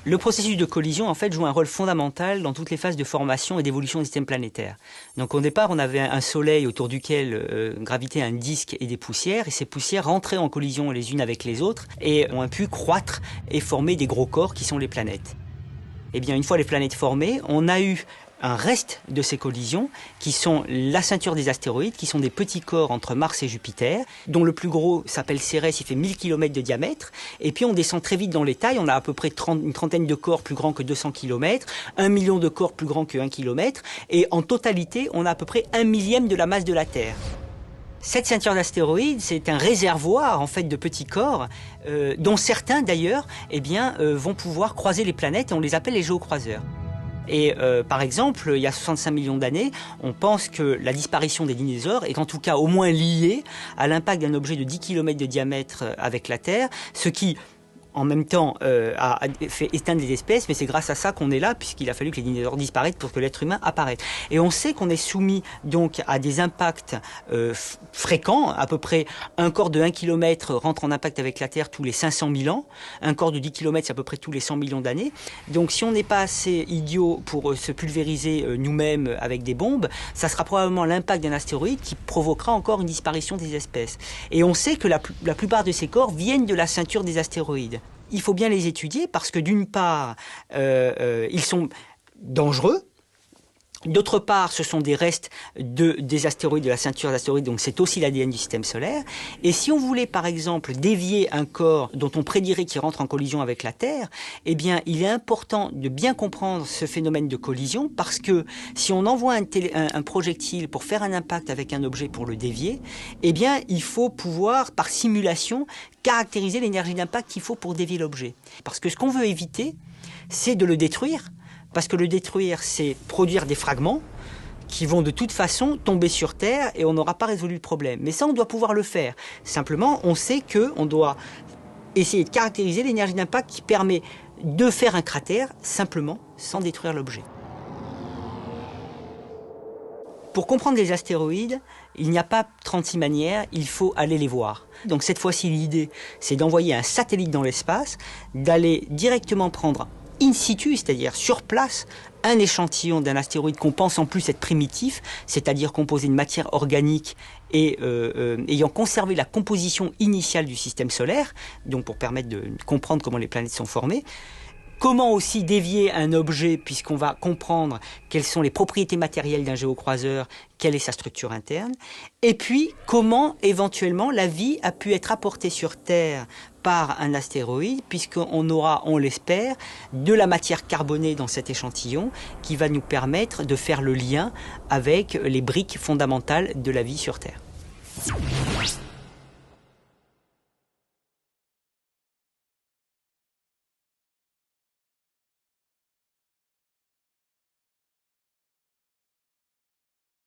Le processus de collision, en fait, joue un rôle fondamental dans toutes les phases de formation et d'évolution des systèmes planétaires. Donc, au départ, on avait un soleil autour duquel gravitait un disque et des poussières, et ces poussières rentraient en collision les unes avec les autres et ont pu croître et former des gros corps qui sont les planètes. Eh bien, une fois les planètes formées, on a eu un reste de ces collisions qui sont la ceinture des astéroïdes, qui sont des petits corps entre Mars et Jupiter, dont le plus gros s'appelle Cérès, il fait 1000 km de diamètre, et puis on descend très vite dans les tailles, on a à peu près une trentaine de corps plus grands que 200 km, 1 million de corps plus grands que 1 km, et en totalité, on a à peu près 1/1000 de la masse de la Terre. Cette ceinture d'astéroïdes, c'est un réservoir en fait de petits corps, dont certains d'ailleurs vont pouvoir croiser les planètes et on les appelle les géocroiseurs. Et par exemple, il y a 65 millions d'années, on pense que la disparition des dinosaures est en tout cas au moins liée à l'impact d'un objet de 10 km de diamètre avec la Terre, ce qui en même temps a fait éteindre des espèces, mais c'est grâce à ça qu'on est là, puisqu'il a fallu que les dinosaures disparaissent pour que l'être humain apparaisse. Et on sait qu'on est soumis donc à des impacts fréquents, à peu près un corps de 1 km rentre en impact avec la Terre tous les 500 000 ans, un corps de 10 km c'est à peu près tous les 100 millions d'années. Donc si on n'est pas assez idiot pour se pulvériser nous-mêmes avec des bombes, ça sera probablement l'impact d'un astéroïde qui provoquera encore une disparition des espèces. Et on sait que la plupart de ces corps viennent de la ceinture des astéroïdes. Il faut bien les étudier parce que d'une part, ils sont dangereux. D'autre part, ce sont des restes des astéroïdes, de la ceinture d'astéroïdes, donc c'est aussi l'ADN du système solaire. Et si on voulait, par exemple, dévier un corps dont on prédirait qu'il rentre en collision avec la Terre, eh bien, il est important de bien comprendre ce phénomène de collision parce que si on envoie un projectile pour faire un impact avec un objet pour le dévier, eh bien, il faut pouvoir, par simulation, caractériser l'énergie d'impact qu'il faut pour dévier l'objet. Parce que ce qu'on veut éviter, c'est de le détruire. Parce que le détruire, c'est produire des fragments qui vont de toute façon tomber sur Terre et on n'aura pas résolu le problème. Mais ça, on doit pouvoir le faire. Simplement, on sait qu'on doit essayer de caractériser l'énergie d'impact qui permet de faire un cratère simplement sans détruire l'objet. Pour comprendre les astéroïdes, il n'y a pas 36 manières, il faut aller les voir. Donc cette fois-ci, l'idée, c'est d'envoyer un satellite dans l'espace, d'aller directement prendre in situ, c'est-à-dire sur place, un échantillon d'un astéroïde qu'on pense en plus être primitif, c'est-à-dire composé de matière organique et ayant conservé la composition initiale du système solaire, donc pour permettre de comprendre comment les planètes sont formées. Comment aussi dévier un objet, puisqu'on va comprendre quelles sont les propriétés matérielles d'un géocroiseur, quelle est sa structure interne, et puis comment éventuellement la vie a pu être apportée sur Terre par un astéroïde, puisqu'on aura, on l'espère, de la matière carbonée dans cet échantillon qui va nous permettre de faire le lien avec les briques fondamentales de la vie sur Terre.